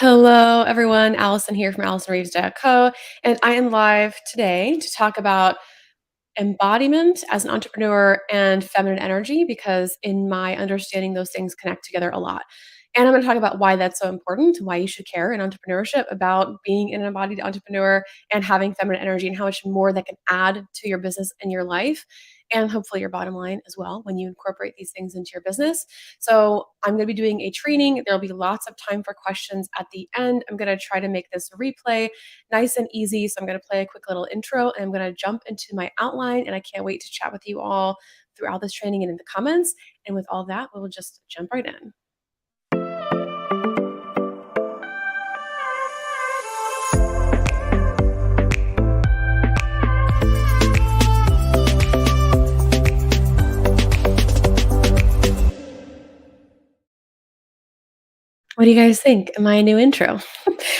Hello, everyone. Allison here from AllisonReeves.co, and I am live today to talk about embodiment as an entrepreneur and feminine energy because, in my understanding, those things connect together a lot. And I'm going to talk about why that's so important, why you should care in entrepreneurship about being an embodied entrepreneur and having feminine energy, and how much more that can add to your business and your life, and hopefully your bottom line as well when you incorporate these things into your business. So, I'm going to be doing a training. There'll be lots of time for questions at the end. I'm going to try to make this a replay nice and easy. So I'm going to play a quick little intro and I'm going to jump into my outline. And I can't wait to chat with you all throughout this training and in the comments. And with all that, we'll just jump right in. What do you guys think? My new intro.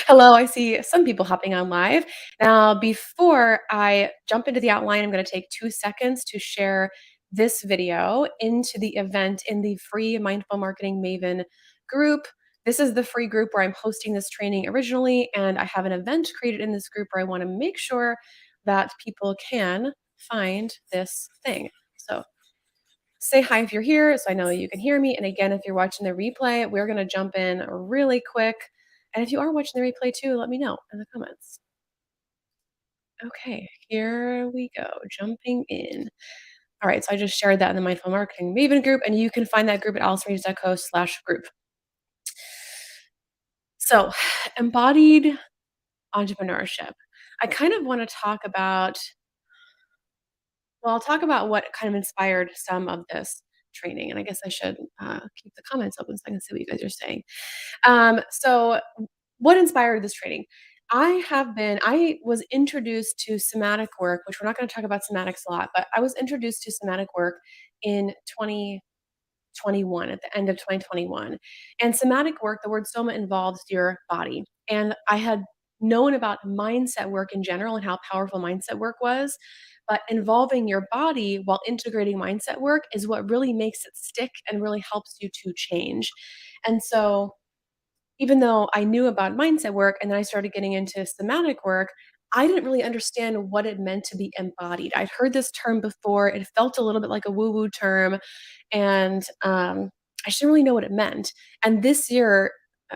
Hello, I see some people hopping on live. Now, before I jump into the outline, I'm going to take 2 seconds to share this video into the event in the free Mindful Marketing Maven group. This is the free group where I'm hosting this training originally, and I have an event created in this group where I want to make sure that people can find this thing. So say hi if you're here so I know you can hear me. And again, if you're watching the replay, we're going to jump in really quick. And if you are watching the replay too, let me know in the comments. Okay, here we go, jumping in. All right, so I just shared that in the Mindful Marketing Maven group, and you can find that group at allisonreeves.co/group. So, embodied entrepreneurship. I kind of want to talk about, well, I'll talk about what kind of inspired some of this training. And I guess I should keep the comments open so I can see what you guys are saying. So what inspired this training? I was introduced to somatic work, which we're not going to talk about somatics a lot, but I was introduced to somatic work in 2021, at the end of 2021. And somatic work, the word soma involves your body. And I had known about mindset work in general and how powerful mindset work was, but involving your body while integrating mindset work is what really makes it stick and really helps you to change. And so even though I knew about mindset work and then I started getting into somatic work, I didn't really understand what it meant to be embodied. I'd heard this term before. It felt a little bit like a woo woo term. And I just didn't really know what it meant. And this year,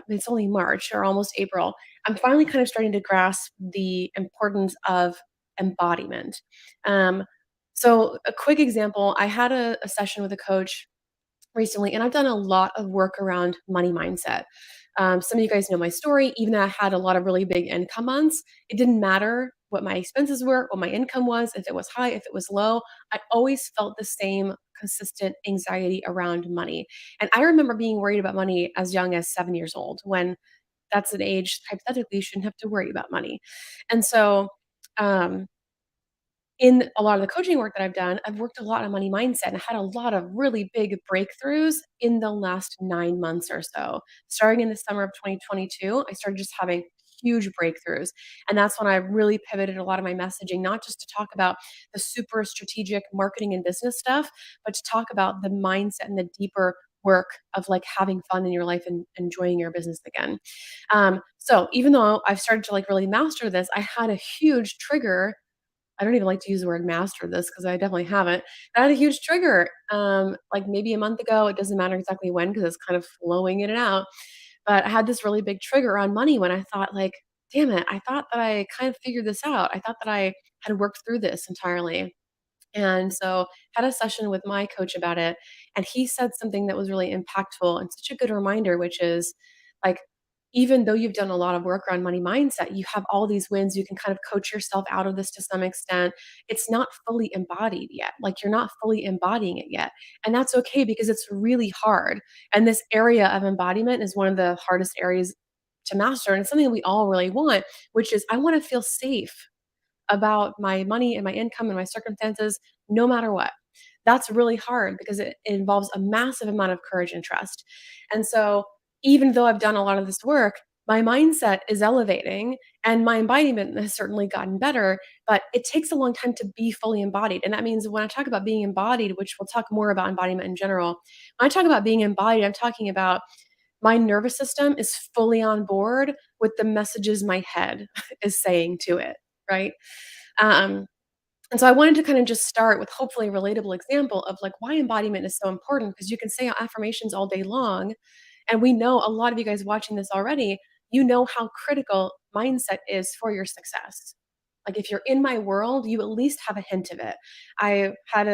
it's only March or almost April, I'm finally kind of starting to grasp the importance of embodiment. Um, so, a quick example, I had a session with a coach recently, and I've done a lot of work around money mindset. Some of you guys know my story. Even though I had a lot of really big income months, it didn't matter what my expenses were, what my income was, if it was high, if it was low. I always felt the same consistent anxiety around money. And I remember being worried about money as young as 7 years old, when that's an age hypothetically you shouldn't have to worry about money. And so, um, in a lot of the coaching work that I've done, I've worked a lot on money mindset and had a lot of really big breakthroughs in the last 9 months or so. Starting in the summer of 2022, I started just having huge breakthroughs. And that's when I really pivoted a lot of my messaging, not just to talk about the super strategic marketing and business stuff, but to talk about the mindset and the deeper work of like having fun in your life and enjoying your business again. So even though I've started to like really master this, I had a huge trigger. I don't even like to use the word master this because I definitely haven't. I had a huge trigger, like maybe a month ago. It doesn't matter exactly when because it's kind of flowing in and out. But I had this really big trigger on money when I thought, like, damn it, I thought that I kind of figured this out. I thought that I had worked through this entirely. And so had a session with my coach about it, and he said something that was really impactful and such a good reminder, which is like, even though you've done a lot of work around money mindset, you have all these wins. You can kind of coach yourself out of this to some extent. It's not fully embodied yet. Like you're not fully embodying it yet. And that's okay because it's really hard. And this area of embodiment is one of the hardest areas to master. And it's something we all really want, which is I want to feel safe about my money and my income and my circumstances, no matter what. That's really hard because it involves a massive amount of courage and trust. And so, even though I've done a lot of this work, my mindset is elevating and my embodiment has certainly gotten better, but it takes a long time to be fully embodied. And that means when I talk about being embodied, which we'll talk more about embodiment in general, when I talk about being embodied, I'm talking about my nervous system is fully on board with the messages my head is saying to it, right? Um, and so I wanted to kind of just start with hopefully a relatable example of like why embodiment is so important because you can say affirmations all day long. And we know a lot of you guys watching this already, you know how critical mindset is for your success. Like if you're in my world, you at least have a hint of it. I had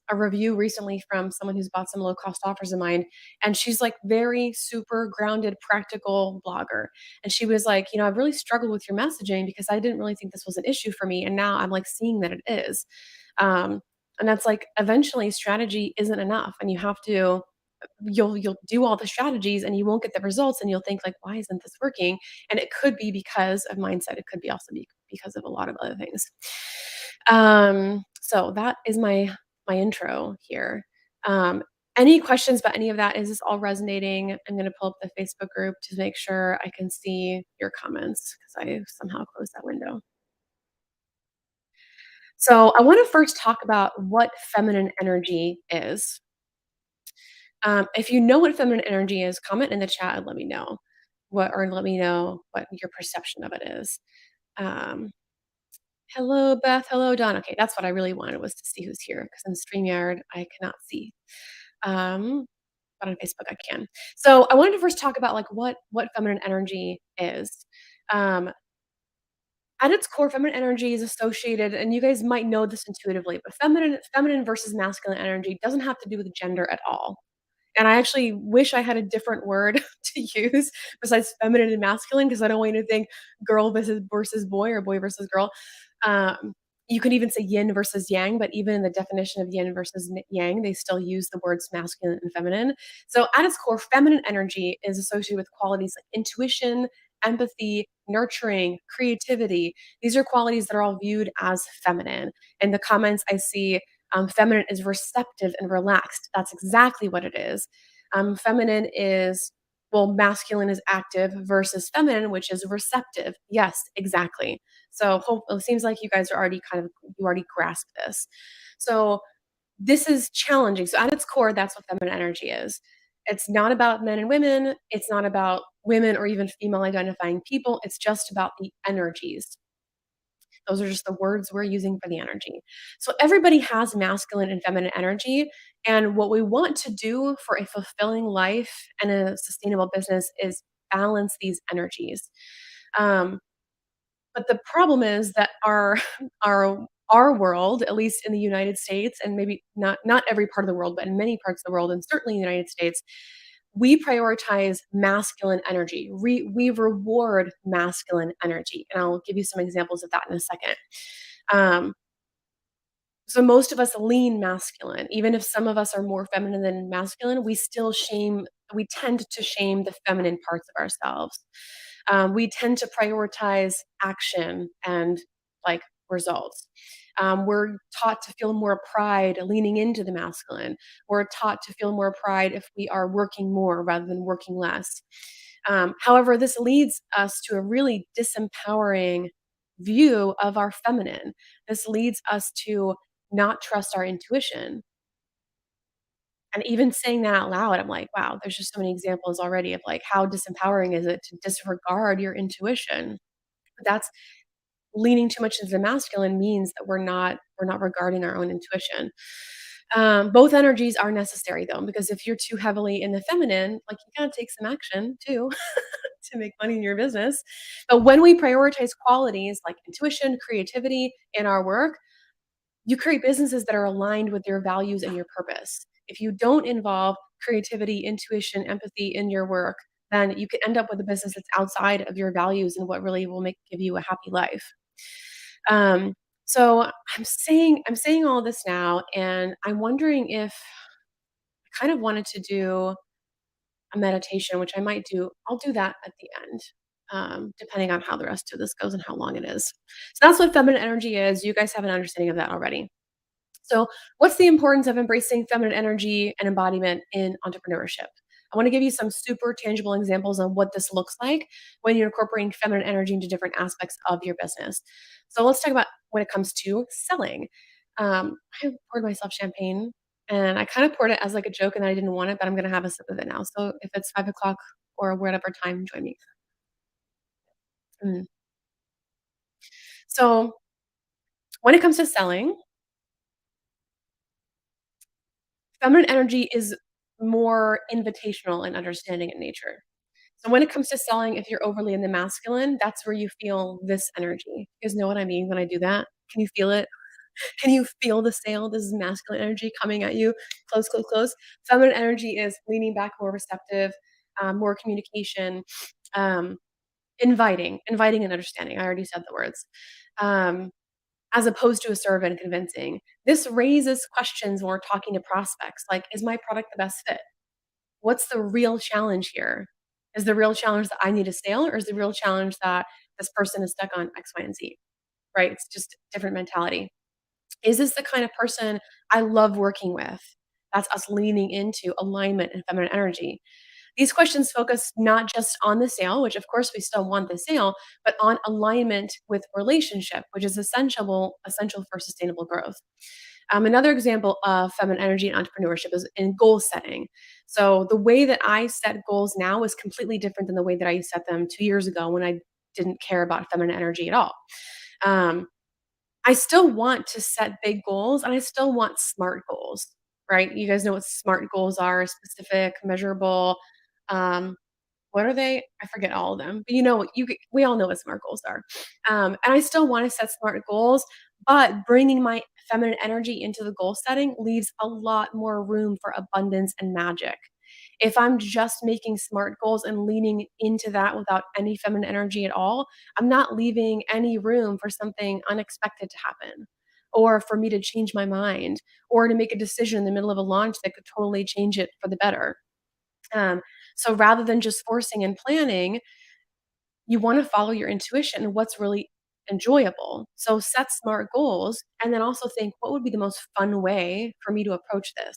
a review recently from someone who's bought some low cost offers of mine, and she's like very super grounded, practical blogger. And she was like, you know, I've really struggled with your messaging because I didn't really think this was an issue for me, and now I'm like seeing that it is. Um, and that's like eventually strategy isn't enough, and you have to you'll do all the strategies and you won't get the results and you'll think like why isn't this working, and it could be because of mindset, it could be also because of a lot of other things. So that is my intro here. um any questions about any of that? Is this all resonating? I'm going to pull up the Facebook group to make sure I can see your comments because I somehow closed that window. So I want to first talk about what feminine energy is. If you know what feminine energy is, comment in the chat and let me know let me know what your perception of it is. Um, Hello, Beth. Hello, Don. Okay, that's what I really wanted was to see who's here because in StreamYard I cannot see. Um, but on Facebook I can. So I wanted to first talk about like what feminine energy is. Um, at its core, feminine energy is associated, and you guys might know this intuitively, but feminine versus masculine energy doesn't have to do with gender at all. And I actually wish I had a different word to use besides feminine and masculine because I don't want you to think girl versus boy or boy versus girl. Um, you could even say yin versus yang, but even in the definition of yin versus yang, they still use the words masculine and feminine. So at its core, feminine energy is associated with qualities like intuition, empathy, nurturing, creativity. These are qualities that are all viewed as feminine. In the comments, I see feminine is receptive and relaxed. That's exactly what it is. Feminine is, well, masculine is active versus feminine, which is receptive. Yes, exactly. So it seems like you guys are already you already grasp this. So this is challenging. So at its core, that's what feminine energy is. It's not about men and women. It's not about women or even female identifying people. It's just about the energies. Those are just the words we're using for the energy. So everybody has masculine and feminine energy. And what we want to do for a fulfilling life and a sustainable business is balance these energies. Um, but the problem is that our world, at least in the United States, and maybe not every part of the world, but in many parts of the world, and certainly in the United States, we prioritize masculine energy. We reward masculine energy, and I'll give you some examples of that in a second. Um, so most of us lean masculine. Even if some of us are more feminine than masculine, we tend to shame the feminine parts of ourselves. We tend to prioritize action and like results. We're taught to feel more pride leaning into the masculine. We're taught to feel more pride if we are working more rather than working less. However, this leads us to a really disempowering view of our feminine. This leads us to not trust our intuition. And even saying that out loud, I'm like, wow, there's just so many examples already of like how disempowering is it to disregard your intuition. That's leaning too much into the masculine means that we're not regarding our own intuition. Both energies are necessary though, because if you're too heavily in the feminine, like you gotta take some action too to make money in your business. But when we prioritize qualities like intuition, creativity in our work, you create businesses that are aligned with your values and your purpose. If you don't involve creativity, intuition, empathy in your work, then you can end up with a business that's outside of your values and what really will give you a happy life. Um, so I'm saying all this now, and I'm wondering if I kind of wanted to do a meditation, which I might do. I'll do that at the end, depending on how the rest of this goes and how long it is. So that's what feminine energy is. You guys have an understanding of that already. So, what's the importance of embracing feminine energy and embodiment in entrepreneurship? I want to give you some super tangible examples on what this looks like when you're incorporating feminine energy into different aspects of your business. So, let's talk about when it comes to selling. I poured myself champagne. And I kind of poured it as like a joke and I didn't want it, but I'm gonna have a sip of it now. So if it's 5 o'clock or whatever time, join me. Mm. So when it comes to selling, feminine energy is more invitational and understanding in nature. So when it comes to selling, if you're overly in the masculine, that's where you feel this energy. You guys know what I mean when I do that? Can you feel it? Can you feel the sale? This is masculine energy coming at you, close, close, close. Feminine energy is leaning back, more receptive, more communication, um, inviting and understanding. I already said the words. Um, as opposed to assertive and convincing. This raises questions when we're talking to prospects like, is my product the best fit? What's the real challenge here? Is the real challenge that I need a sale, or is the real challenge that this person is stuck on X, Y, and Z? Right? It's just different mentality. Is this the kind of person I love working with? That's us leaning into alignment and feminine energy. These questions focus not just on the sale, which of course we still want the sale, but on alignment with relationship, which is essential for sustainable growth. Another example of feminine energy and entrepreneurship is in goal setting. So the way that I set goals now is completely different than the way that I set them 2 years ago when I didn't care about feminine energy at all. Um, I still want to set big goals and I still want SMART goals, right? You guys know what SMART goals are: specific, measurable, um, what are they? I forget all of them, but you know, we all know what SMART goals are. And I still want to set SMART goals, but bringing my feminine energy into the goal setting leaves a lot more room for abundance and magic. If I'm just making SMART goals and leaning into that without any feminine energy at all, I'm not leaving any room for something unexpected to happen, or for me to change my mind, or to make a decision in the middle of a launch that could totally change it for the better. Um, so rather than just forcing and planning, you want to follow your intuition and what's really enjoyable. So set smart goals and then also think, what would be the most fun way for me to approach this?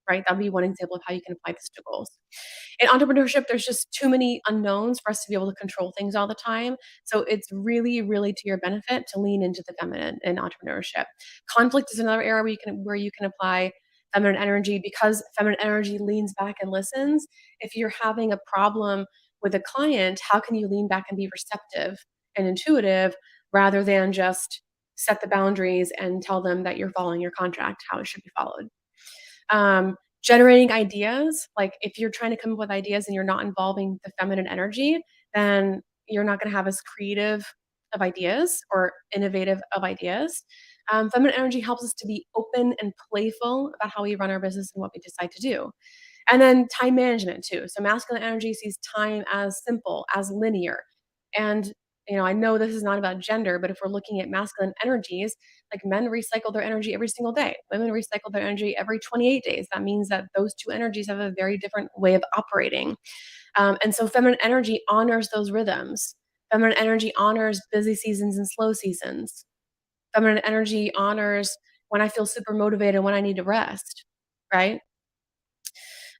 Right? That'd be one example of how you can apply this to goals. In entrepreneurship, there's just too many unknowns for us to be able to control things all the time. So it's really, really to your benefit to lean into the feminine in entrepreneurship. Conflict is another area where you can apply feminine energy because feminine energy leans back and listens. If you're having a problem with a client, how can you lean back and be receptive and intuitive rather than just set the boundaries and tell them that you're following your contract, how it should be followed? Generating ideas, like if you're trying to come up with ideas and you're not involving the feminine energy, then you're not going to have as creative of ideas or innovative of ideas. Feminine energy helps us to be open and playful about how we run our business and what we decide to do. And then time management too. So masculine energy sees time as simple, as linear. And I know this is not about gender, but if we're looking at masculine energies, like men recycle their energy every single day. Women recycle their energy every 28 days. That means that those two energies have a very different way of operating. And so feminine energy honors those rhythms. Feminine energy honors busy seasons and slow seasons. Feminine energy honors when I feel super motivated and when I need to rest, right?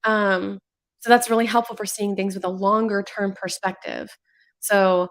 Um, so that's really helpful for seeing things with a longer term perspective. So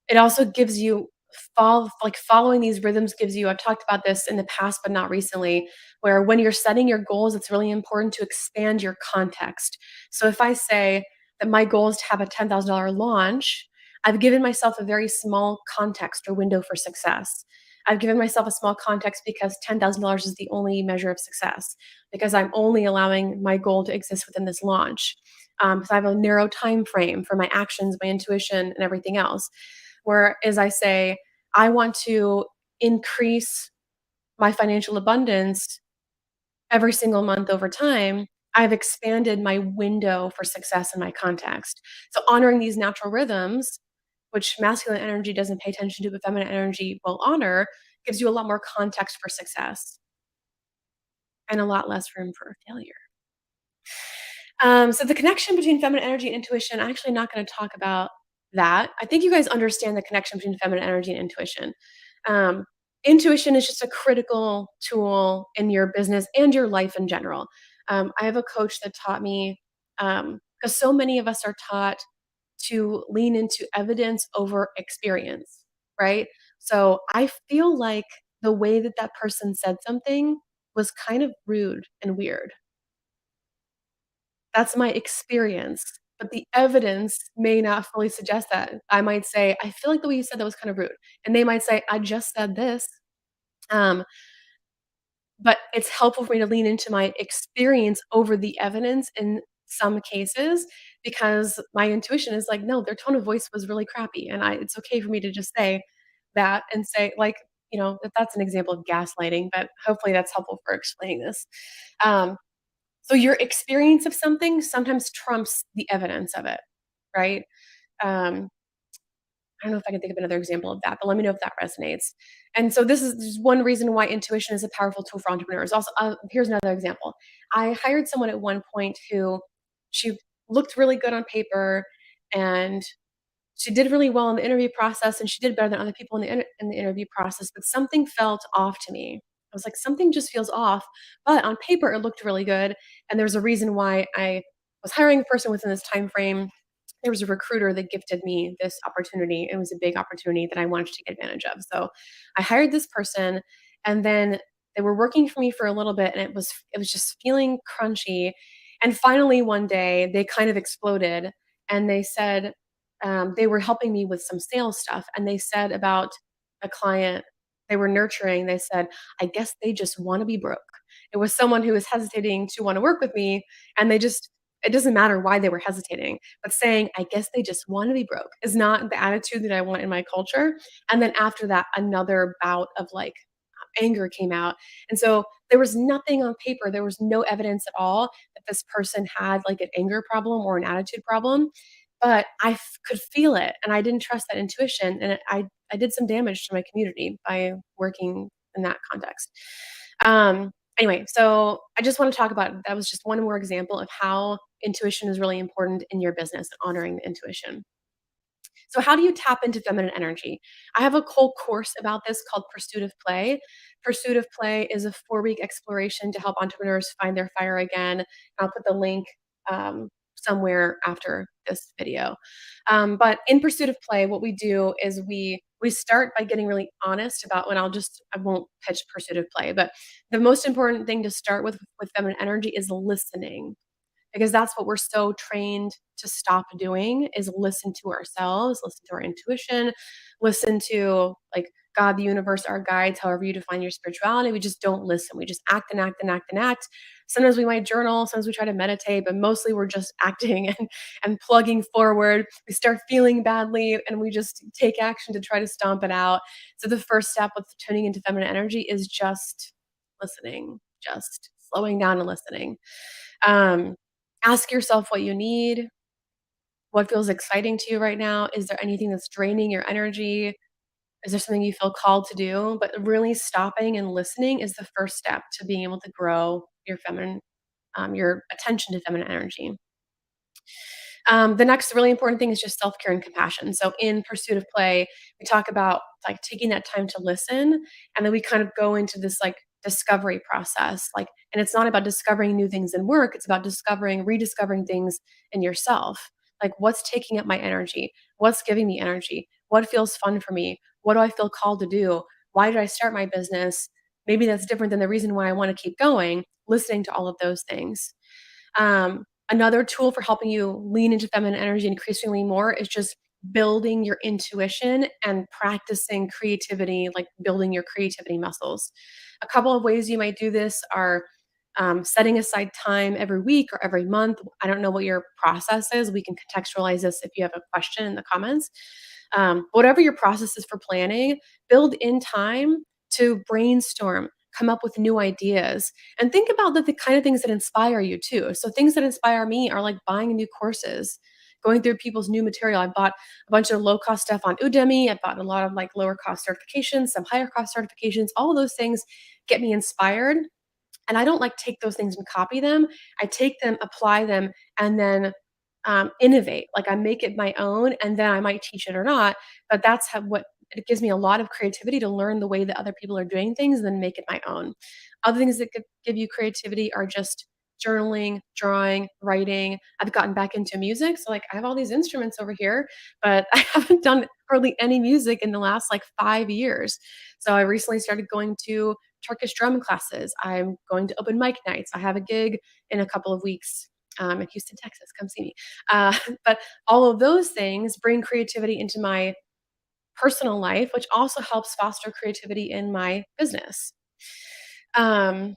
it also gives you following these rhythms gives you, I've talked about this in the past, but not recently, where when you're setting your goals, it's really important to expand your context. So if I say that my goal is to have a $10,000 launch, I've given myself a very small context or window for success. I've given myself a small context because $10,000 is the only measure of success, because I'm only allowing my goal to exist within this launch. So I have a narrow time frame for my actions, my intuition, and everything else. Whereas I say, I want to increase my financial abundance every single month over time, I've expanded my window for success in my context. So honoring these natural rhythms, which masculine energy doesn't pay attention to, but feminine energy will honor, gives you a lot more context for success and a lot less room for failure. So the connection between feminine energy and intuition, I'm actually not going to talk about that. I think you guys understand the connection between feminine energy and intuition. Um, Intuition is just a critical tool in your business and your life in general. I have a coach that taught me, because so many of us are taught to lean into evidence over experience, right? So I feel like the way that that person said something was kind of rude and weird. That's my experience, but the evidence may not fully suggest that. I might say, "I feel like the way you said that was kind of rude," and they might say, "I just said this." Um, but it's helpful for me to lean into my experience over the evidence in some cases because my intuition is like, "No, their tone of voice was really crappy," and I it's okay for me to just say that and say, like, that that's an example of gaslighting, but hopefully that's helpful for explaining this. Um, so your experience of something sometimes trumps the evidence of it, right? Um, I don't know if I can think of another example of that, but let me know if that resonates. And so this is just one reason why intuition is a powerful tool for entrepreneurs. Also, here's another example. I hired someone at one point who she looked really good on paper and she did really well in the interview process and she did better than other people in the interview process, but something felt off to me. I was like, something just feels off. But on paper, it looked really good. And there's a reason why I was hiring a person within this time frame. There was a recruiter that gifted me this opportunity. It was a big opportunity that I wanted to take advantage of. So I hired this person and then they were working for me for a little bit and it was just feeling crunchy. And finally one day they kind of exploded and they said they were helping me with some sales stuff and they said about a client they were nurturing, they said, I guess they just want to be broke. It was someone who was hesitating to want to work with me and they just it doesn't matter why they were hesitating, but saying, "I guess they just wanna be broke," is not the attitude that I want in my culture, and then after that, another bout of, like, anger came out, and so there was nothing on paper, there was no evidence at all that this person had, like, an anger problem or an attitude problem, but I could feel it, and I didn't trust that intuition, and I did some damage to my community by working in that context. Anyway, so I just wanna talk about that was just one more example of how intuition is really important in your business, honoring the intuition. So how do you tap into feminine energy? I have a whole course about this called Pursuit of Play. Pursuit of Play is a 4-week exploration to help entrepreneurs find their fire again. I'll put the link somewhere after this video. But in Pursuit of Play, what we do is we start by getting really honest about when I won't pitch Pursuit of Play, but the most important thing to start with feminine energy is listening because that's what we're so trained to stop doing is listen to ourselves, listen to our intuition, listen to like God, the universe, our guides, however you define your spirituality. We just don't listen. We just act and act and act and act. Sometimes we might journal, sometimes we try to meditate, but mostly we're just acting and plugging forward. We start feeling badly and we just take action to try to stomp it out. So the first step with tuning into feminine energy is just listening, just slowing down and listening. Um, Ask yourself what you need, what feels exciting to you right now. Is there anything that's draining your energy? Is there something you feel called to do? But really stopping and listening is the first step to being able to grow your attention to feminine energy. The next really important thing is just self-care and compassion. So in Pursuit of Play, we talk about like taking that time to listen, and then we kind of go into this like discovery process. Like, and it's not about discovering new things in work, it's about rediscovering things in yourself. Like what's taking up my energy? What's giving me energy? What feels fun for me? What do I feel called to do? Why did I start my business? Maybe that's different than the reason why I want to keep going, listening to all of those things. Another tool for helping you lean into feminine energy increasingly more is just building your intuition and practicing creativity, like building your creativity muscles. A couple of ways you might do this are setting aside time every week or every month. I don't know what your process is. We can contextualize this if you have a question in the comments. Whatever your process is for planning, build in time to brainstorm, come up with new ideas, and think about the kind of things that inspire you too. So things that inspire me are like buying new courses, going through people's new material. I bought a bunch of low cost stuff on Udemy. I bought a lot of like lower cost certifications, some higher cost certifications. All of those things get me inspired and I don't like take those things and copy them. I take them, apply them, and then innovate. Like I make it my own, and then I might teach it or not. But that's how what it gives me a lot of creativity to learn the way that other people are doing things, and then make it my own. Other things that could give you creativity are just journaling, drawing, writing. I've gotten back into music, so like I have all these instruments over here, but I haven't done hardly any music in the last like 5 years. So I recently started going to Turkish drum classes. I'm going to open mic nights. I have a gig in a couple of weeks in Houston, Texas. Come see me. But all of those things bring creativity into my personal life, which also helps foster creativity in my business. Um,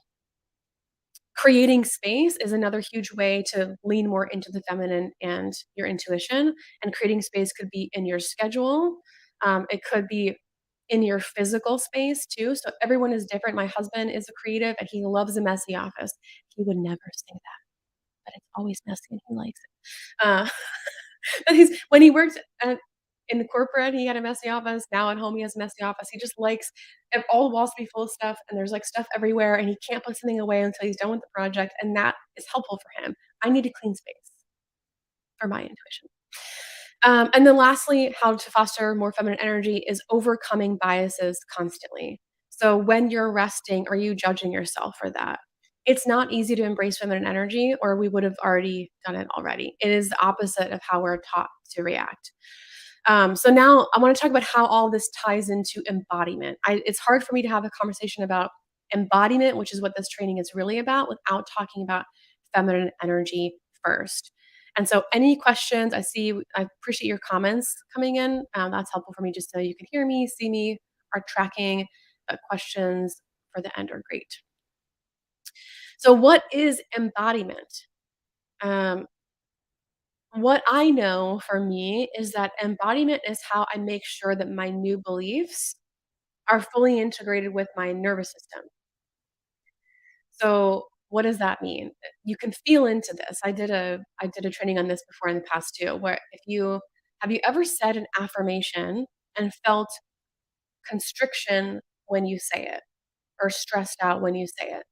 Creating space is another huge way to lean more into the feminine and your intuition. And creating space could be in your schedule. It could be in your physical space too. So everyone is different. My husband is a creative and he loves a messy office. He would never say that, but it's always messy and he likes it. But when he worked in the corporate, he had a messy office. Now at home, he has a messy office. He just likes all the walls to be full of stuff, and there's like stuff everywhere, and he can't put something away until he's done with the project, and that is helpful for him. I need a clean space for my intuition. And then lastly, how to foster more feminine energy is overcoming biases constantly. So when you're resting, are you judging yourself for that? It's not easy to embrace feminine energy, or we would have already done it already. It is the opposite of how we're taught to react. So now I want to talk about how all this ties into embodiment. It's hard for me to have a conversation about embodiment, which is what this training is really about, without talking about feminine energy first. And so, any questions? I appreciate your comments coming in. That's helpful for me just so you can hear me, see me, are tracking. But questions for the end are great. So, what is embodiment? Um, what I know for me is that embodiment is how I make sure that my new beliefs are fully integrated with my nervous system. So, what does that mean? You can feel into this. I did a training on this before in the past too, where if you have you ever said an affirmation and felt constriction when you say it or stressed out when you say it?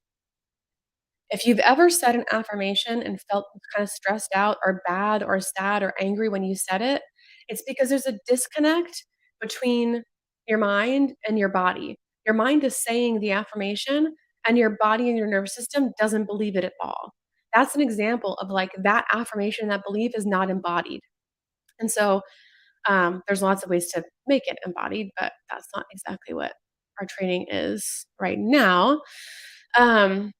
If you've ever said an affirmation and felt kind of stressed out or bad or sad or angry when you said it, it's because there's a disconnect between your mind and your body. Your mind is saying the affirmation, and your body and your nervous system doesn't believe it at all. That's an example of like that affirmation, that belief is not embodied. And so there's lots of ways to make it embodied, but that's not exactly what our training is right now. Um,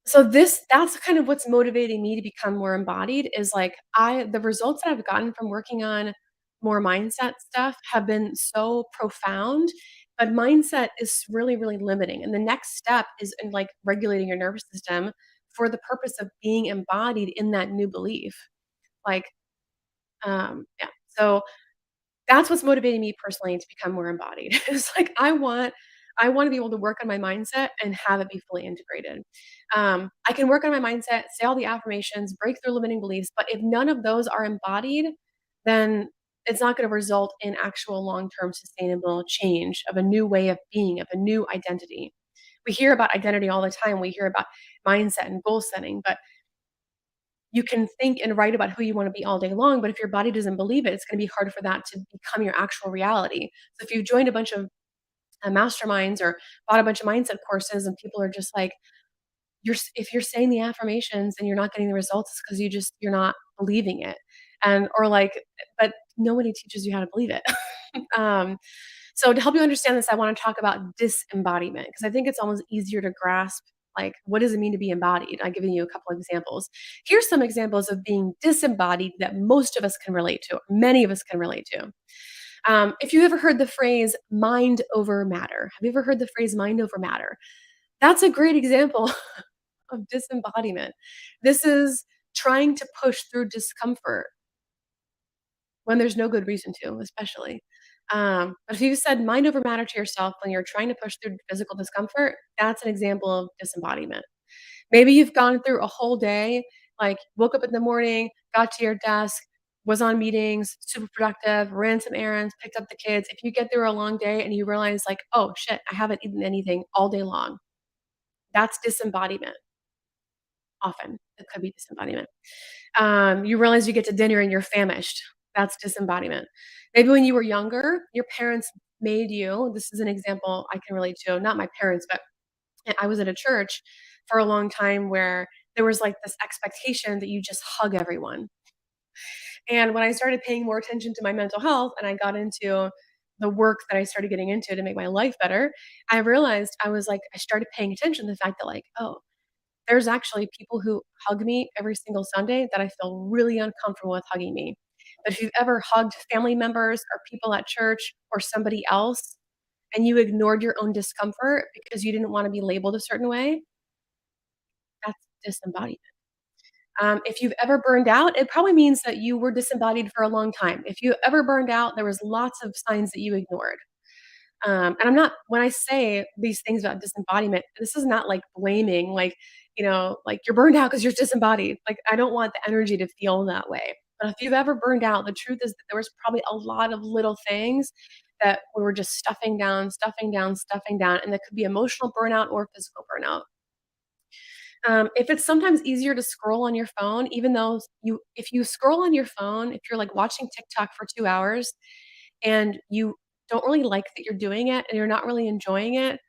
so that's kind of what's motivating me to become more embodied is like the results that I've gotten from working on more mindset stuff have been so profound, but mindset is really, really limiting. And the next step is in like regulating your nervous system for the purpose of being embodied in that new belief. Like, yeah. So that's what's motivating me personally to become more embodied. It's like I want to be able to work on my mindset and have it be fully integrated. I can work on my mindset, say all the affirmations, break through limiting beliefs, but if none of those are embodied, then it's not going to result in actual long-term sustainable change of a new way of being, of a new identity. We hear about identity all the time. We hear about mindset and goal setting, but you can think and write about who you want to be all day long, but if your body doesn't believe it, it's going to be hard for that to become your actual reality. So if you joined a bunch of masterminds or bought a bunch of mindset courses and people are just like, if you're saying the affirmations and you're not getting the results, it's because you're not believing it. And or like, but nobody teaches you how to believe it. um, so to help you understand this, I want to talk about disembodiment because I think it's almost easier to grasp like what does it mean to be embodied? I've given you a couple of examples. Here's some examples of being disembodied that most of us can relate to, many of us can relate to. If you ever heard the phrase mind over matter, have you ever heard the phrase mind over matter? That's a great example of disembodiment. This is trying to push through discomfort when there's no good reason to, especially. But if you said mind over matter to yourself when you're trying to push through physical discomfort, that's an example of disembodiment. Maybe you've gone through a whole day, like woke up in the morning, got to your desk, was on meetings, super productive, ran some errands, picked up the kids. If you get through a long day and you realize, like, oh shit, I haven't eaten anything all day long, that's disembodiment. Often it could be disembodiment. You realize you get to dinner and you're famished. That's disembodiment. Maybe when you were younger, your parents made you. This is an example I can relate to. Not my parents, but I was at a church for a long time where there was like this expectation that you just hug everyone. And when I started paying more attention to my mental health and I got into the work that I started getting into to make my life better, I realized I started paying attention to the fact that, like, oh, there's actually people who hug me every single Sunday that I feel really uncomfortable with hugging me. But if you've ever hugged family members or people at church or somebody else and you ignored your own discomfort because you didn't wanna be labeled a certain way, that's disembodiment. If you've ever burned out, it probably means that you were disembodied for a long time. If you ever burned out, there was lots of signs that you ignored. And I'm not when I say these things about disembodiment, this is not like blaming, like, like you're burned out because you're disembodied. Like, I don't want the energy to feel that way. But if you've ever burned out, the truth is that there was probably a lot of little things that we were just stuffing down, stuffing down, stuffing down, and that could be emotional burnout or physical burnout. If it's sometimes easier to scroll on your phone, even though if you scroll on your phone, if you're like watching TikTok for 2 hours and you don't really like that you're doing it and you're not really enjoying it,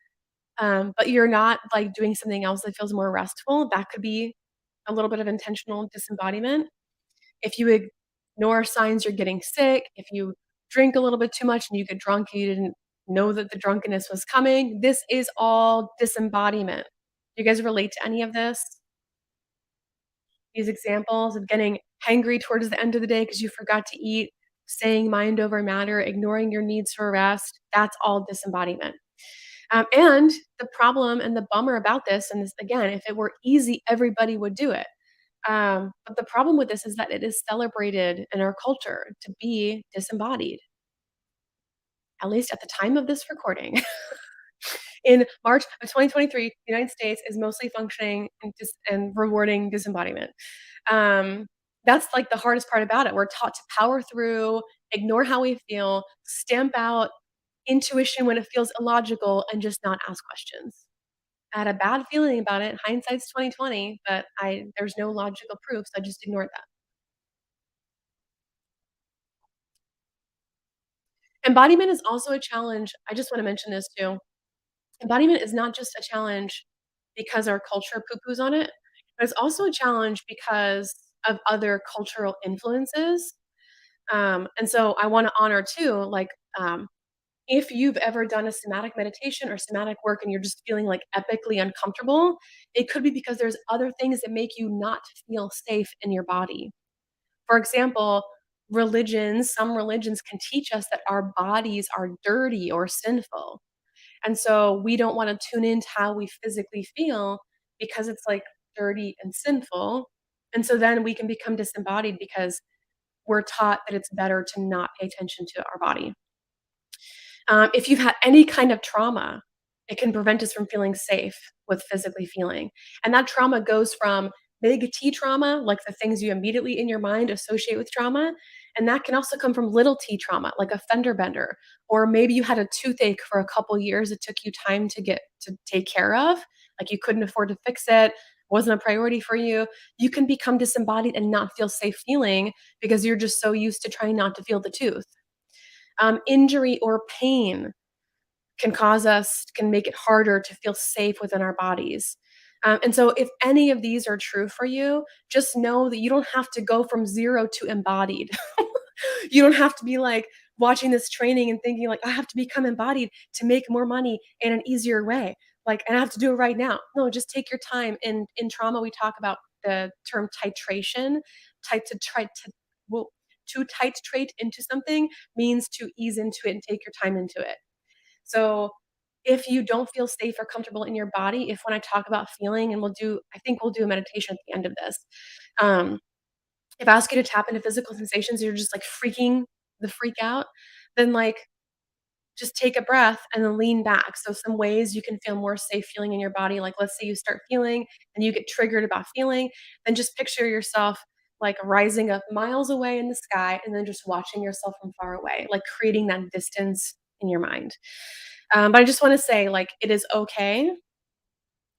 but you're not like doing something else that feels more restful, that could be a little bit of intentional disembodiment. If you ignore signs you're getting sick, if you drink a little bit too much and you get drunk and you didn't know that the drunkenness was coming, this is all disembodiment. You guys relate to any of this? These examples of getting hangry towards the end of the day because you forgot to eat, saying mind over matter, ignoring your needs for rest, that's all disembodiment. And the problem and the bummer about this, and this again, if it were easy, everybody would do it. But the problem with this is that it is celebrated in our culture to be disembodied, at least at the time of this recording. In March of 2023, the United States is mostly functioning and rewarding disembodiment. Um, that's like the hardest part about it. We're taught to power through, ignore how we feel, stamp out intuition when it feels illogical, and just not ask questions. I had a bad feeling about it. Hindsight's 2020, but there's no logical proof, so I just ignored that. Embodiment is also a challenge. I just want to mention this too. Embodiment is not just a challenge because our culture poo-poos on it, but it's also a challenge because of other cultural influences. And so I want to honor too, like, if you've ever done a somatic meditation or somatic work and you're just feeling like epically uncomfortable, it could be because there's other things that make you not feel safe in your body. For example, some religions can teach us that our bodies are dirty or sinful. And so we don't wanna tune into how we physically feel because it's, like, dirty and sinful. And so then we can become disembodied because we're taught that it's better to not pay attention to our body. If you've had any kind of trauma, it can prevent us from feeling safe with physically feeling. And that trauma goes from big T trauma, like the things you immediately in your mind associate with trauma, and that can also come from little T trauma, like a fender bender, or maybe you had a toothache for a couple years it took you time to get to take care of, like you couldn't afford to fix it, wasn't a priority for you. You can become disembodied and not feel safe feeling because you're just so used to trying not to feel the tooth. Injury or pain can make it harder to feel safe within our bodies. And so if any of these are true for you, just know that you don't have to go from 0 to embodied. You don't have to be, like, watching this training and thinking, like, "I have to become embodied to make more money in an easier way, like, and I have to do it right now." No, just take your time. In trauma, we talk about the term titration. Tit to try to well, to titrate into something means to ease into it and take your time into it. So, if you don't feel safe or comfortable in your body, if when I talk about feeling and I think we'll do a meditation at the end of this. Um, if I ask you to tap into physical sensations, you're just, like, freaking the freak out, then, like, just take a breath and then lean back. So some ways you can feel more safe feeling in your body, like, let's say you start feeling and you get triggered about feeling, then just picture yourself, like, rising up miles away in the sky and then just watching yourself from far away, like, creating that distance in your mind. But I just wanna say, like, it is okay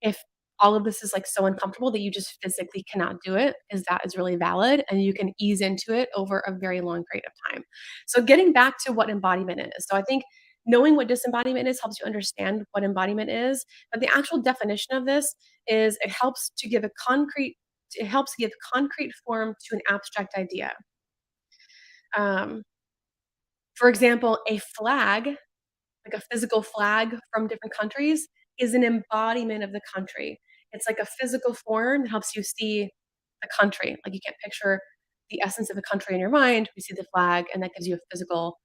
if all of this is, like, so uncomfortable that you just physically cannot do it, is that is really valid, and you can ease into it over a very long period of time. So getting back to what embodiment is. So I think knowing what disembodiment is helps you understand what embodiment is, but the actual definition of this is it helps give concrete form to an abstract idea. Um, For example, a flag, like a physical flag from different countries, is an embodiment of the country. It's like a physical form that helps you see the country. Like you can't picture the essence of a country in your mind. You see the flag, and that gives you a physical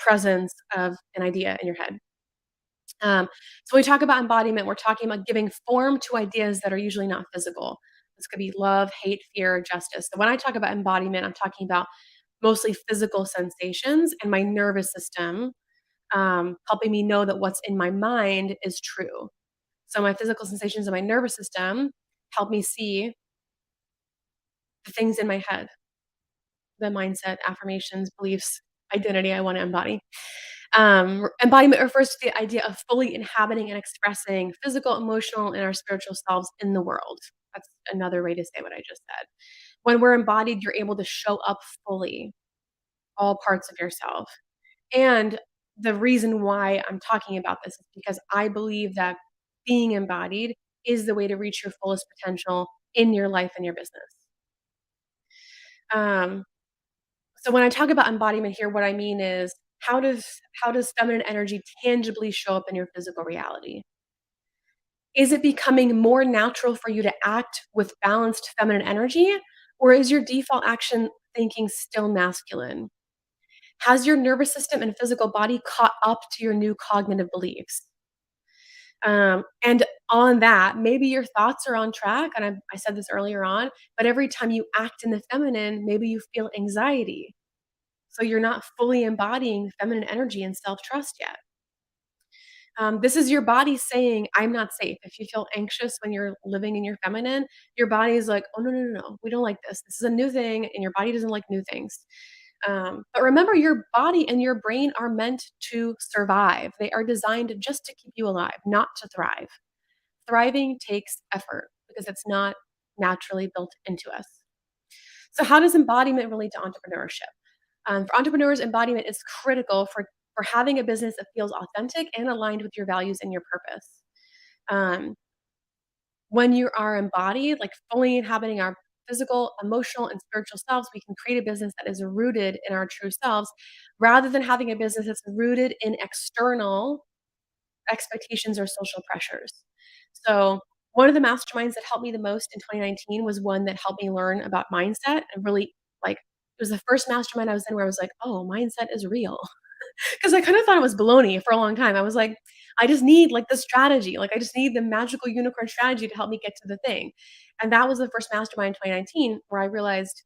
presence of an idea in your head. So when we talk about embodiment, we're talking about giving form to ideas that are usually not physical. This could be love, hate, fear, justice. So when I talk about embodiment, I'm talking about mostly physical sensations and my nervous system helping me know that what's in my mind is true. So my physical sensations and my nervous system help me see the things in my head, the mindset, affirmations, beliefs, identity I want to embody. Embodiment refers to the idea of fully inhabiting and expressing physical, emotional, and our spiritual selves in the world. That's another way to say what I just said. When we're embodied, you're able to show up fully, all parts of yourself. And the reason why I'm talking about this is because I believe that being embodied is the way to reach your fullest potential in your life and your business. Um, so when I talk about embodiment here, what I mean is how does feminine energy tangibly show up in your physical reality? Is it becoming more natural for you to act with balanced feminine energy, or is your default action thinking still masculine? Has your nervous system and physical body caught up to your new cognitive beliefs? And on that, maybe your thoughts are on track, and I said this earlier on, but every time you act in the feminine, maybe you feel anxiety. So you're not fully embodying feminine energy and self trust yet. This is your body saying, I'm not safe. If you feel anxious when you're living in your feminine, your body is like, oh, no, no, no, no, we don't like this. This is a new thing, and your body doesn't like new things. But remember, your body and your brain are meant to survive. They are designed just to keep you alive, not to thrive. Thriving takes effort because it's not naturally built into us. So, how does embodiment relate to entrepreneurship? For entrepreneurs, embodiment is critical for having a business that feels authentic and aligned with your values and your purpose. Um, when you are embodied, like fully inhabiting our physical, emotional, and spiritual selves, we can create a business that is rooted in our true selves rather than having a business that's rooted in external expectations or social pressures. So, one of the masterminds that helped me the most in 2019 was one that helped me learn about mindset and really like it was the first mastermind I was in where I was like, "Oh, mindset is real." Because I kind of thought it was baloney for a long time. I was like, I just need like the strategy. Like I just need the magical unicorn strategy to help me get to the thing. And that was the first mastermind in 2019 where I realized,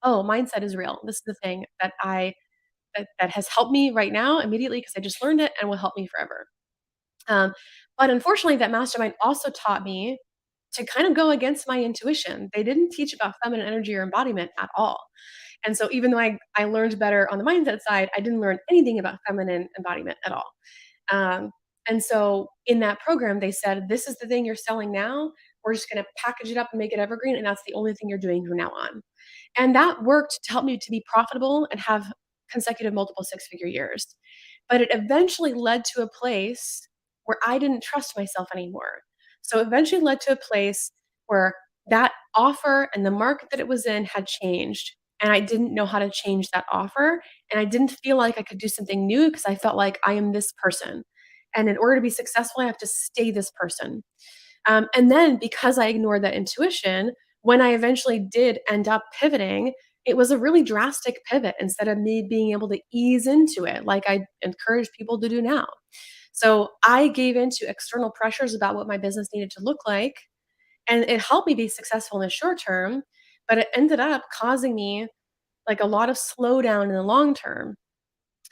oh, mindset is real. This is the thing that has helped me right now immediately because I just learned it and will help me forever. Um, but unfortunately, that mastermind also taught me to kind of go against my intuition. They didn't teach about feminine energy or embodiment at all. And so even though I learned better on the mindset side, I didn't learn anything about feminine embodiment at all. Um, and so in that program, they said, this is the thing you're selling now. We're just going to package it up and make it evergreen. And that's the only thing you're doing from now on. And that worked to help me to be profitable and have consecutive multiple six-figure years. But it eventually led to a place where I didn't trust myself anymore. So it eventually led to a place where that offer and the market that it was in had changed. And I didn't know how to change that offer. And I didn't feel like I could do something new because I felt like I am this person. And in order to be successful, I have to stay this person. And then because I ignored that intuition, when I eventually did end up pivoting, it was a really drastic pivot instead of me being able to ease into it like I encourage people to do now. So I gave into external pressures about what my business needed to look like, and it helped me be successful in the short term, but it ended up causing me like a lot of slowdown in the long term.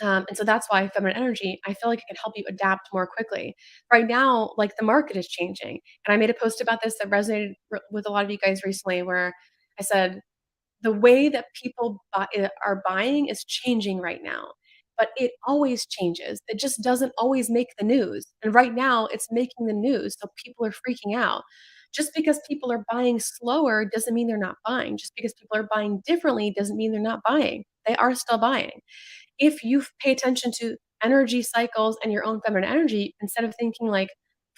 And so that's why feminine energy, I feel like it can help you adapt more quickly. Right now, like the market is changing. And I made a post about this that resonated with a lot of you guys recently, where I said, the way that are buying is changing right now, but it always changes. It just doesn't always make the news. And right now, it's making the news. So people are freaking out. Just because people are buying slower doesn't mean they're not buying. Just because people are buying differently doesn't mean they're not buying. They are still buying. If you pay attention to energy cycles and your own feminine energy, instead of thinking like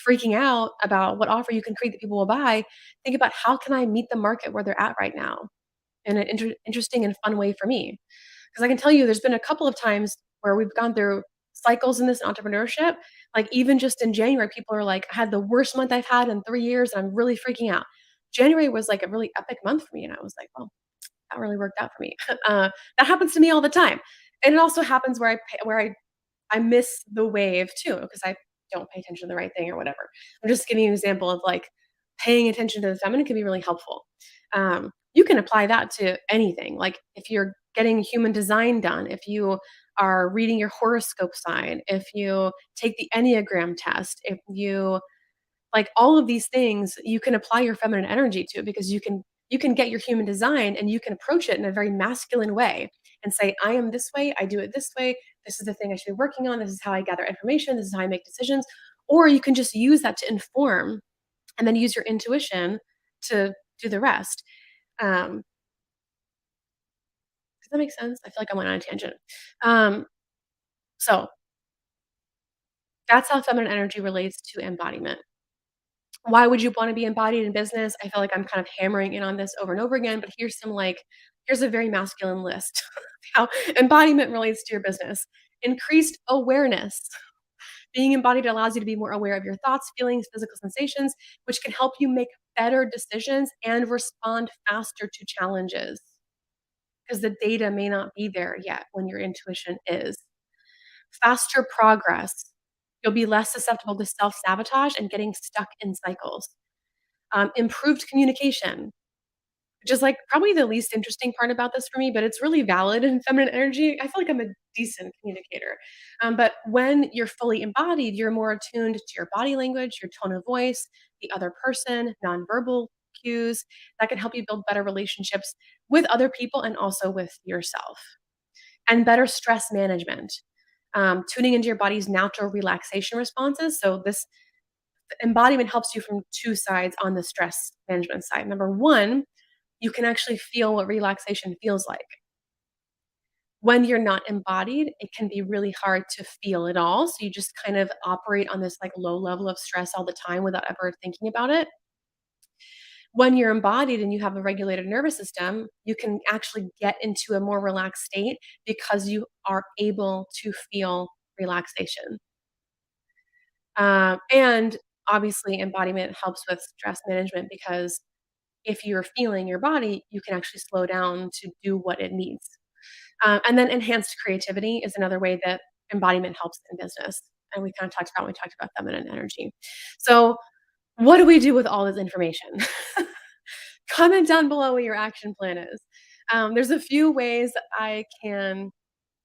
freaking out about what offer you can create that people will buy, think about how can I meet the market where they're at right now in an interesting and fun way for me. 'Cause I can tell you there's been a couple of times where we've gone through cycles in this entrepreneurship, like, even just in January, people are like, "I had the worst month I've had in 3 years, and I'm really freaking out." January was, like, a really epic month for me, and I was like, "Well, that really worked out for me." Uh, that happens to me all the time. And it also happens where I miss the wave too because I don't pay attention to the right thing or whatever. I'm just giving you an example of, like, paying attention to the feminine can be really helpful. You can apply that to anything, like, if you're getting human design done, if you are reading your horoscope sign, if you take the Enneagram test, if you like, all of these things, you can apply your feminine energy to because you can get your human design and you can approach it in a very masculine way and say, "I am this way, I do it this way, this is the thing I should be working on, this is how I gather information, this is how I make decisions." Or you can just use that to inform and then use your intuition to do the rest. Um, does that make sense? I feel like I went on a tangent. Um, so that's how feminine energy relates to embodiment. Why would you wanna be embodied in business? I feel like I'm kind of hammering in on this over and over again, but here's a very masculine list of how embodiment relates to your business. Increased awareness. Being embodied allows you to be more aware of your thoughts, feelings, physical sensations, which can help you make better decisions and respond faster to challenges. Because the data may not be there yet when your intuition is. Faster progress. You'll be less susceptible to self-sabotage and getting stuck in cycles. Improved communication, which is, like, probably the least interesting part about this for me, but it's really valid in feminine energy. I feel like I'm a decent communicator. But when you're fully embodied, you're more attuned to your body language, your tone of voice, the other person, nonverbal cues that can help you build better relationships with other people and also with yourself. And better stress management, tuning into your body's natural relaxation responses. So this embodiment helps you from two sides on the stress management side. Number one, you can actually feel what relaxation feels like. When you're not embodied, it can be really hard to feel it all. So you just kind of operate on this, like, low level of stress all the time without ever thinking about it. When you're embodied and you have a regulated nervous system, you can actually get into a more relaxed state because you are able to feel relaxation. And obviously, embodiment helps with stress management because if you're feeling your body, you can actually slow down to do what it needs. And then enhanced creativity is another way that embodiment helps in business. And we kind of talked about when we talked about feminine energy. So, what do we do with all this information? Comment down below what your action plan is. There's a few ways that I can,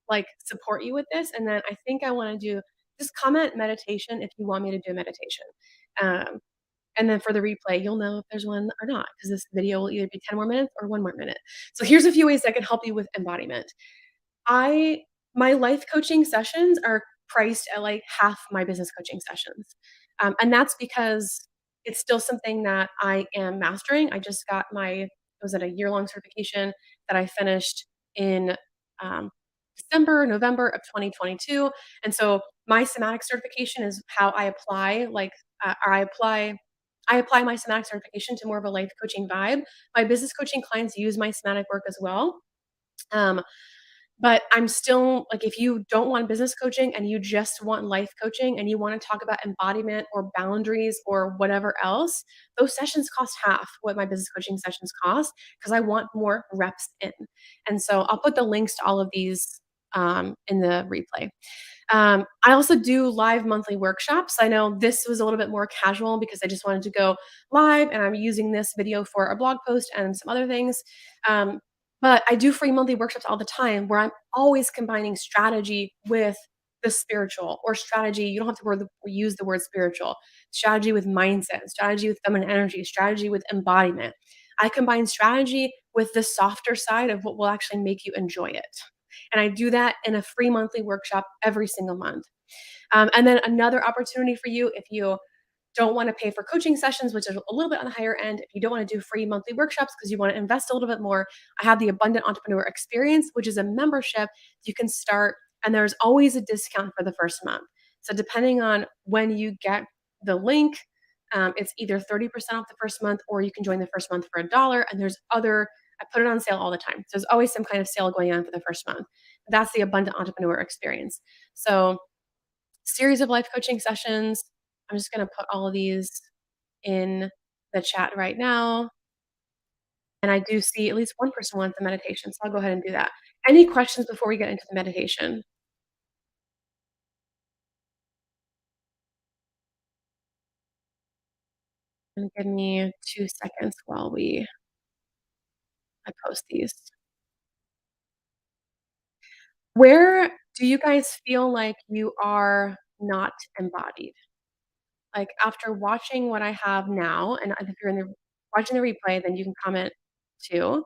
like, support you with this, and then I think I want to do just comment meditation if you want me to do a meditation. Um, and then for the replay, you'll know if there's one or not because this video will either be 10 more minutes or 1 more minute. So here's a few ways that can help you with embodiment. I My life coaching sessions are priced at, like, half my business coaching sessions. And that's because it's still something that I am mastering. I just got was it a year-long certification that I finished in, um, December, November of 2022, and so my somatic certification is how I apply, like, or I apply my somatic certification to more of a life coaching vibe. My business coaching clients use my somatic work as well. Um, but I'm still like, if you don't want business coaching and you just want life coaching and you wanna talk about embodiment or boundaries or whatever else, those sessions cost half what my business coaching sessions cost because I want more reps in. And so I'll put the links to all of these, in the replay. I also do live monthly workshops. I know this was a little bit more casual because I just wanted to go live and I'm using this video for a blog post and some other things. Um, but I do free monthly workshops all the time where I'm always combining strategy with the spiritual or strategy. You don't have to use the word spiritual. Strategy with mindset, strategy with feminine energy, strategy with embodiment. I combine strategy with the softer side of what will actually make you enjoy it. And I do that in a free monthly workshop every single month. And then another opportunity for you if you don't want to pay for coaching sessions, which is a little bit on the higher end, if you don't want to do free monthly workshops because you want to invest a little bit more, I have the Abundant Entrepreneur Experience, which is a membership you can start, and there's always a discount for the first month. So depending on when you get the link, it's either 30% off the first month or you can join the first month for $1. And there's other I put it on sale all the time. So there's always some kind of sale going on for the first month. That's the abundant entrepreneur experience. So, series of life coaching sessions. I'm just going to put all of these in the chat right now. And I do see at least one person wants a meditation. So I'll go ahead and do that. Any questions before we get into the meditation? And give me 2 seconds while I post these. Where do you guys feel like you are not embodied? Like, after watching what I have now, and if you're in the watching the replay, then you can comment too.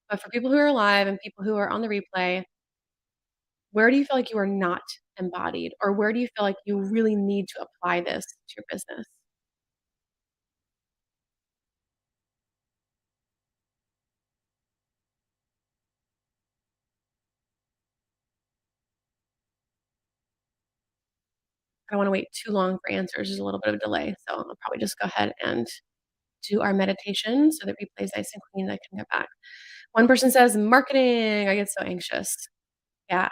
But for people who are live and people who are on the replay, where do you feel like you are not embodied? Or where do you feel like you really need to apply this to your business? I don't wanna wait too long for answers. There's a little bit of a delay, so I'll probably just go ahead and do our meditation so that replay's nice and clean, I can get back. One person says, "Marketing." I get so anxious. Yeah.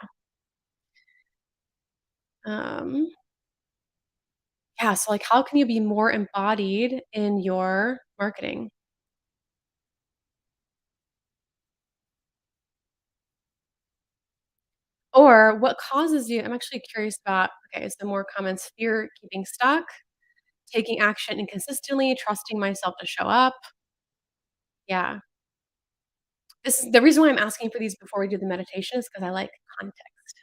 Um, yeah, so, like, how can you be more embodied in your marketing? Or what causes you I'm actually curious about okay, so more comments. Fear keeping stuck, taking action inconsistently, trusting myself to show up. Yeah. This is the reason why I'm asking for these before we do the meditation is because I like context.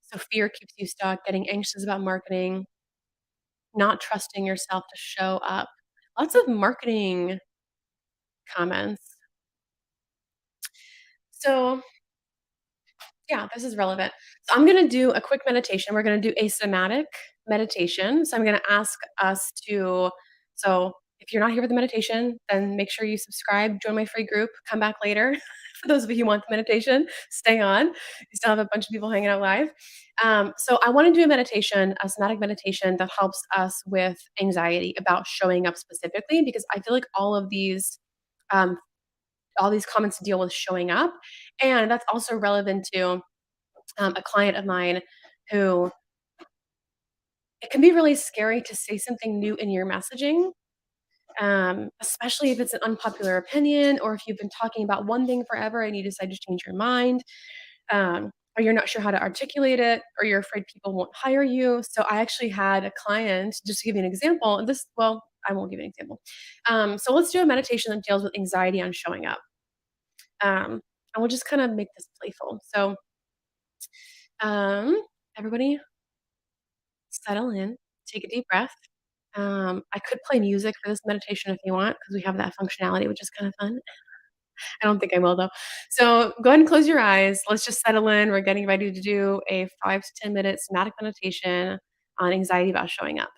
So fear keeps you stuck, getting anxious about marketing, not trusting yourself to show up. Lots of marketing comments. So, yeah, this is relevant. So I'm gonna do a quick meditation. We're gonna do a somatic meditation. So I'm gonna ask us to so if you're not here for the meditation, then make sure you subscribe, join my free group, come back later. For those of you who want the meditation, stay on. We still have a bunch of people hanging out live. So I want to do a meditation, a somatic meditation that helps us with anxiety about showing up specifically, because I feel like um, all these comments deal with showing up, and that's also relevant to a client of mine who it can be really scary to say something new in your messaging, especially if it's an unpopular opinion or if you've been talking about one thing forever and you decide to change your mind, or you're not sure how to articulate it, or you're afraid people won't hire you. So I actually had a client, just to give you an example, and well, I won't give you an example. So let's do a meditation that deals with anxiety on showing up. And we'll just kind of make this playful. So, um, everybody settle in, take a deep breath. I could play music for this meditation if you want, because we have that functionality, which is kind of fun. I don't think I will though. So go ahead and close your eyes. Let's just settle in. We're getting ready to do a 5 to 10 minute somatic meditation on anxiety about showing up.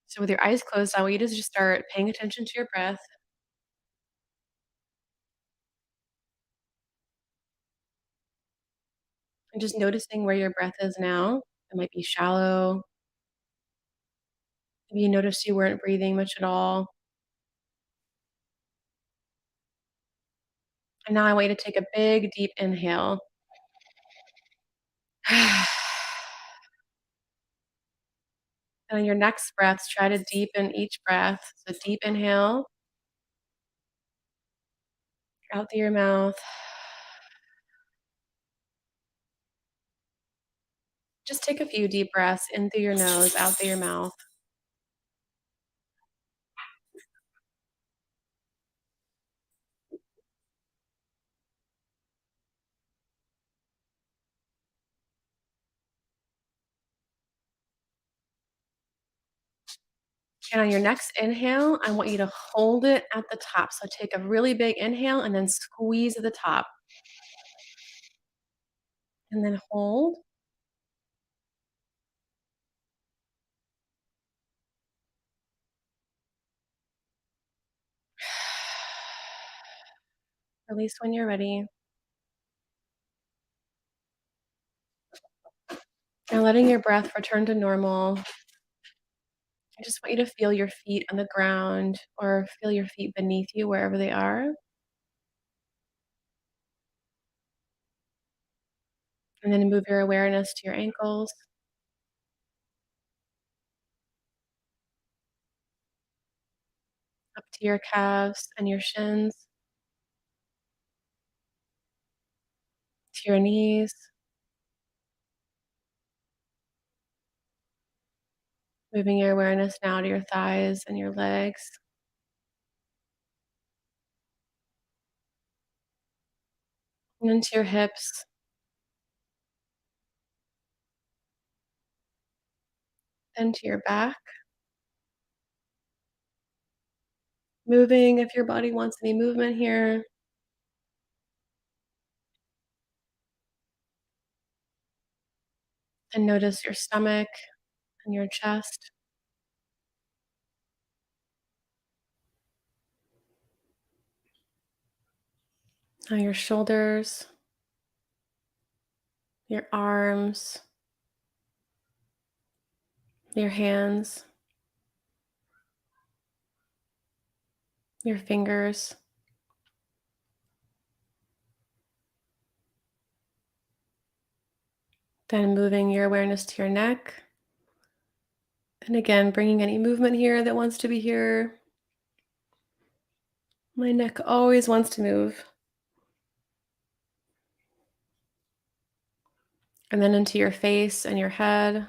So with your eyes closed, I want you to just start paying attention to your breath and just noticing where your breath is now. It might be shallow. Maybe you noticed you weren't breathing much at all. And now I want you to take a big, deep inhale. And on your next breath, try to deepen each breath. So deep inhale out through your mouth. Just take a few deep breaths in through your nose, out through your mouth. And on your next inhale, I want you to hold it at the top. So take a really big inhale and then squeeze at the top. And then hold. Release when you're ready. Now letting your breath return to normal. I just want you to feel your feet on the ground or feel your feet beneath you wherever they are. And then move your awareness to your ankles, up to your calves and your shins, to your knees, moving your awareness now to your thighs and your legs, and then to your hips, then to your back. Moving if your body wants any movement here, and notice your stomach and your chest, now your shoulders, your arms, your hands, your fingers, then moving your awareness to your neck. And again, bringing any movement here that wants to be here. My neck always wants to move. And then into your face and your head.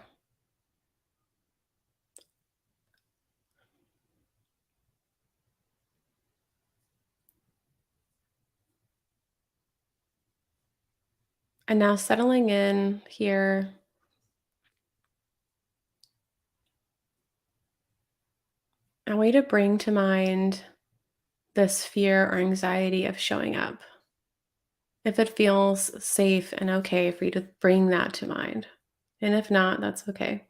And now settling in here, I want you to bring to mind this fear or anxiety of showing up. If it feels safe and okay for you to bring that to mind. And if not, that's okay.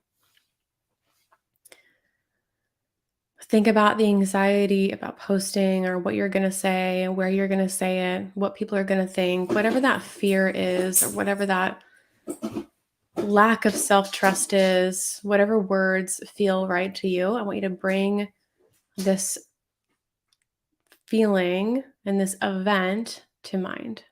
Think about the anxiety about posting or what you're going to say, where you're going to say it, what people are going to think, whatever that fear is, or whatever that lack of self trust is, whatever words feel right to you. I want you to bring this feeling and this event to mind.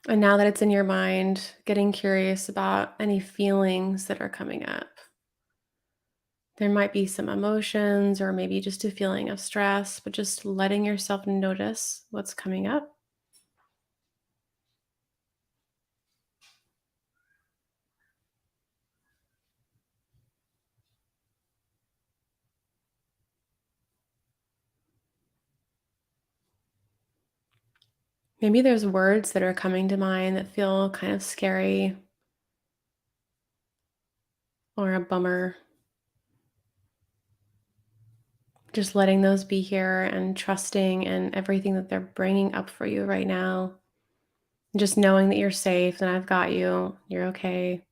And now that it's in your mind, getting curious about any feelings that are coming up. There might be some emotions or maybe just a feeling of stress, but just letting yourself notice what's coming up. Maybe there's words that are coming to mind that feel kind of scary or a bummer. Just letting those be here and trusting in everything that they're bringing up for you right now. Just knowing that you're safe and I've got you, you're okay.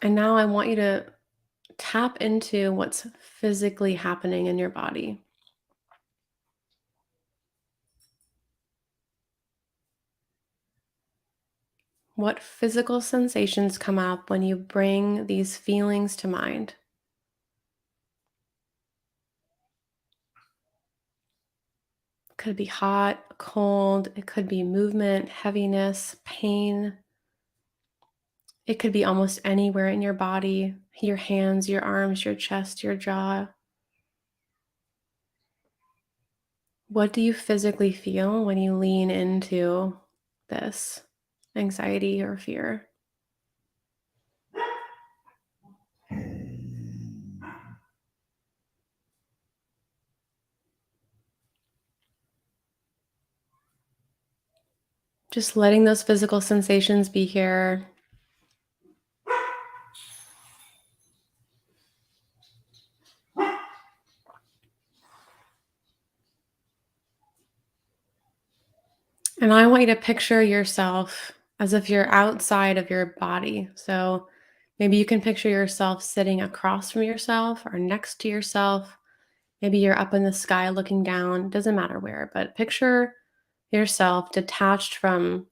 And now I want you to tap into what's physically happening in your body. What physical sensations come up when you bring these feelings to mind? Could be hot, cold, it could be movement, heaviness, pain. It could be almost anywhere in your body, your hands, your arms, your chest, your jaw. What do you physically feel when you lean into this anxiety or fear? Just letting those physical sensations be here. And I want you to picture yourself as if you're outside of your body. So maybe you can picture yourself sitting across from yourself or next to yourself. Maybe you're up in the sky looking down, doesn't matter where, but picture yourself detached from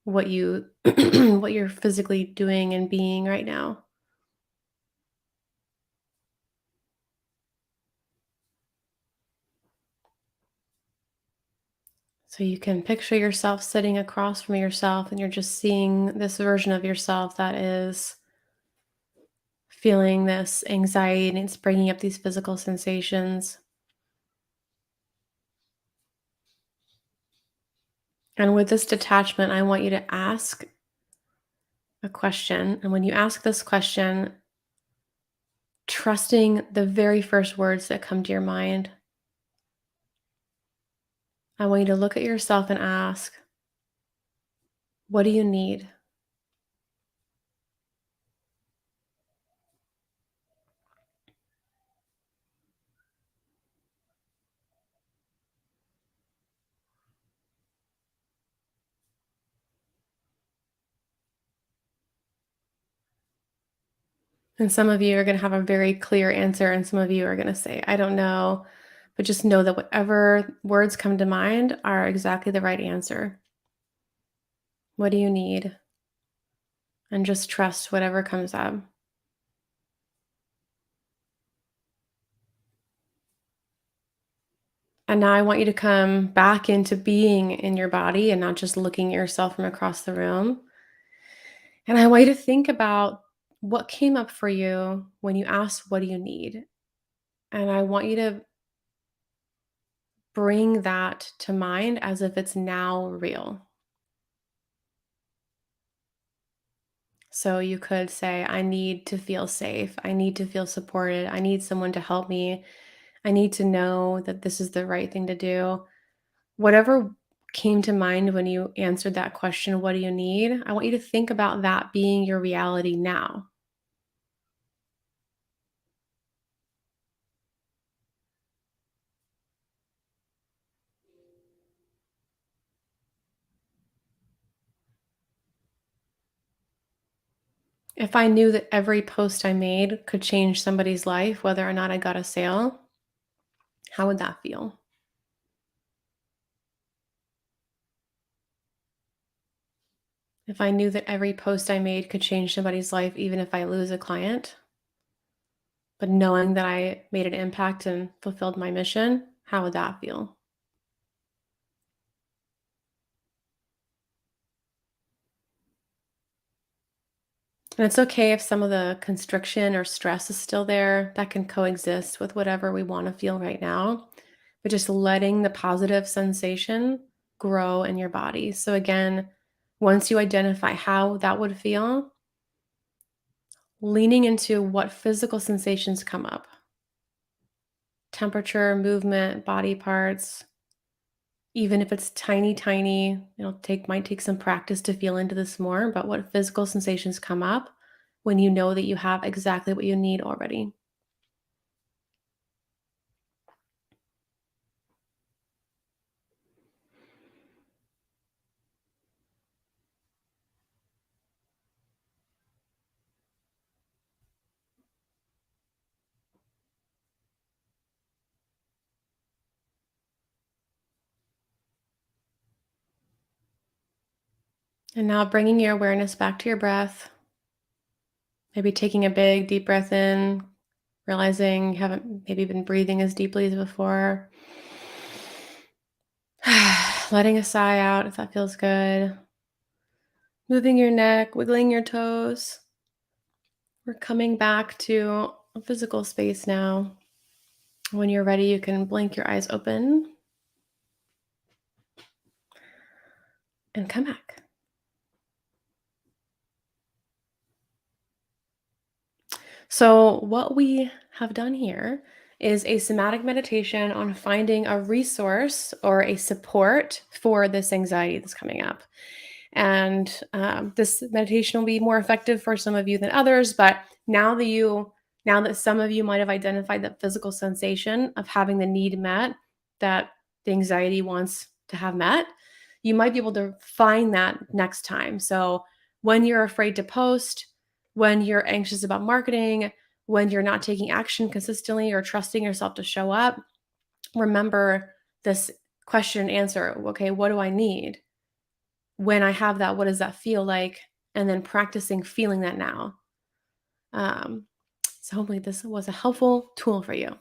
what you what you're physically doing and being right now. So you can picture yourself sitting across from yourself and you're just seeing this version of yourself that is feeling this anxiety and it's bringing up these physical sensations. And with this detachment, I want you to ask a question. And when you ask this question, trusting the very first words that come to your mind, I want you to look at yourself and ask, what do you need? And some of you are going to have a very clear answer, and some of you are going to say, I don't know. But just know that whatever words come to mind are exactly the right answer. What do you need? And just trust whatever comes up. And now I want you to come back into being in your body and not just looking at yourself from across the room. And I want you to think about what came up for you when you asked, what do you need? And I want you to bring that to mind as if it's now real. So you could say, I need to feel safe. I need to feel supported. I need someone to help me. I need to know that this is the right thing to do. Whatever came to mind when you answered that question, what do you need? I want you to think about that being your reality now. If I knew that every post I made could change somebody's life, whether or not I got a sale, how would that feel? If I knew that every post I made could change somebody's life, even if I lose a client, but knowing that I made an impact and fulfilled my mission, how would that feel? And it's okay if some of the constriction or stress is still there. That can coexist with whatever we want to feel right now. But just letting the positive sensation grow in your body. So, again, once you identify how that would feel, leaning into what physical sensations come up: temperature, movement, body parts. Even if it's tiny, tiny, might take some practice to feel into this more, but what physical sensations come up when you know that you have exactly what you need already. And now bringing your awareness back to your breath, maybe taking a big deep breath in, realizing you haven't maybe been breathing as deeply as before. Letting a sigh out if that feels good. Moving your neck, wiggling your toes. We're coming back to a physical space now. When you're ready, you can blink your eyes open and come back. So, what we have done here is a somatic meditation on finding a resource or a support for this anxiety that's coming up. And this meditation will be more effective for some of you than others. But now that some of you might have identified that physical sensation of having the need met that the anxiety wants to have met, you might be able to find that next time. So when you're afraid to post, when you're anxious about marketing, when you're not taking action consistently or trusting yourself to show up, remember this question and answer. Okay, what do I need? When I have that, what does that feel like? And then practicing feeling that now. Um, so hopefully this was a helpful tool for you.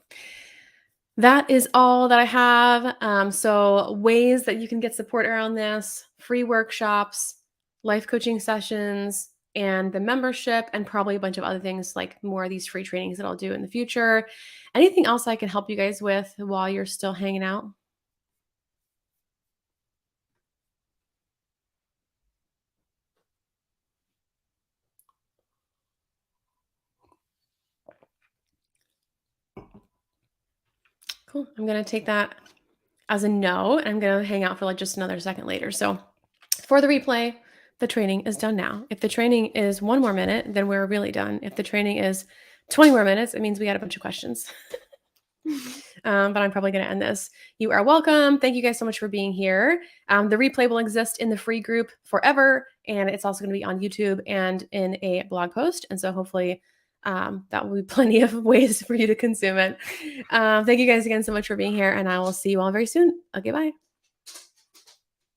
That is all that I have. So ways that you can get support around this, free workshops, life coaching sessions, and the membership, and probably a bunch of other things like more of these free trainings that I'll do in the future. Anything else I can help you guys with while you're still hanging out? Cool. I'm going to take that as a no, and I'm going to hang out for like just another second later. So for the replay, the training is done now. If the training is 1 more minute, then we're really done. If the training is 20 more minutes, it means we got a bunch of questions. But I'm probably going to end this. You are welcome. Thank you guys so much for being here. The replay will exist in the free group forever, and it's also going to be on YouTube and in a blog post. And so hopefully that will be plenty of ways for you to consume it. Thank you guys again so much for being here, and I will see you all very soon. Okay, bye.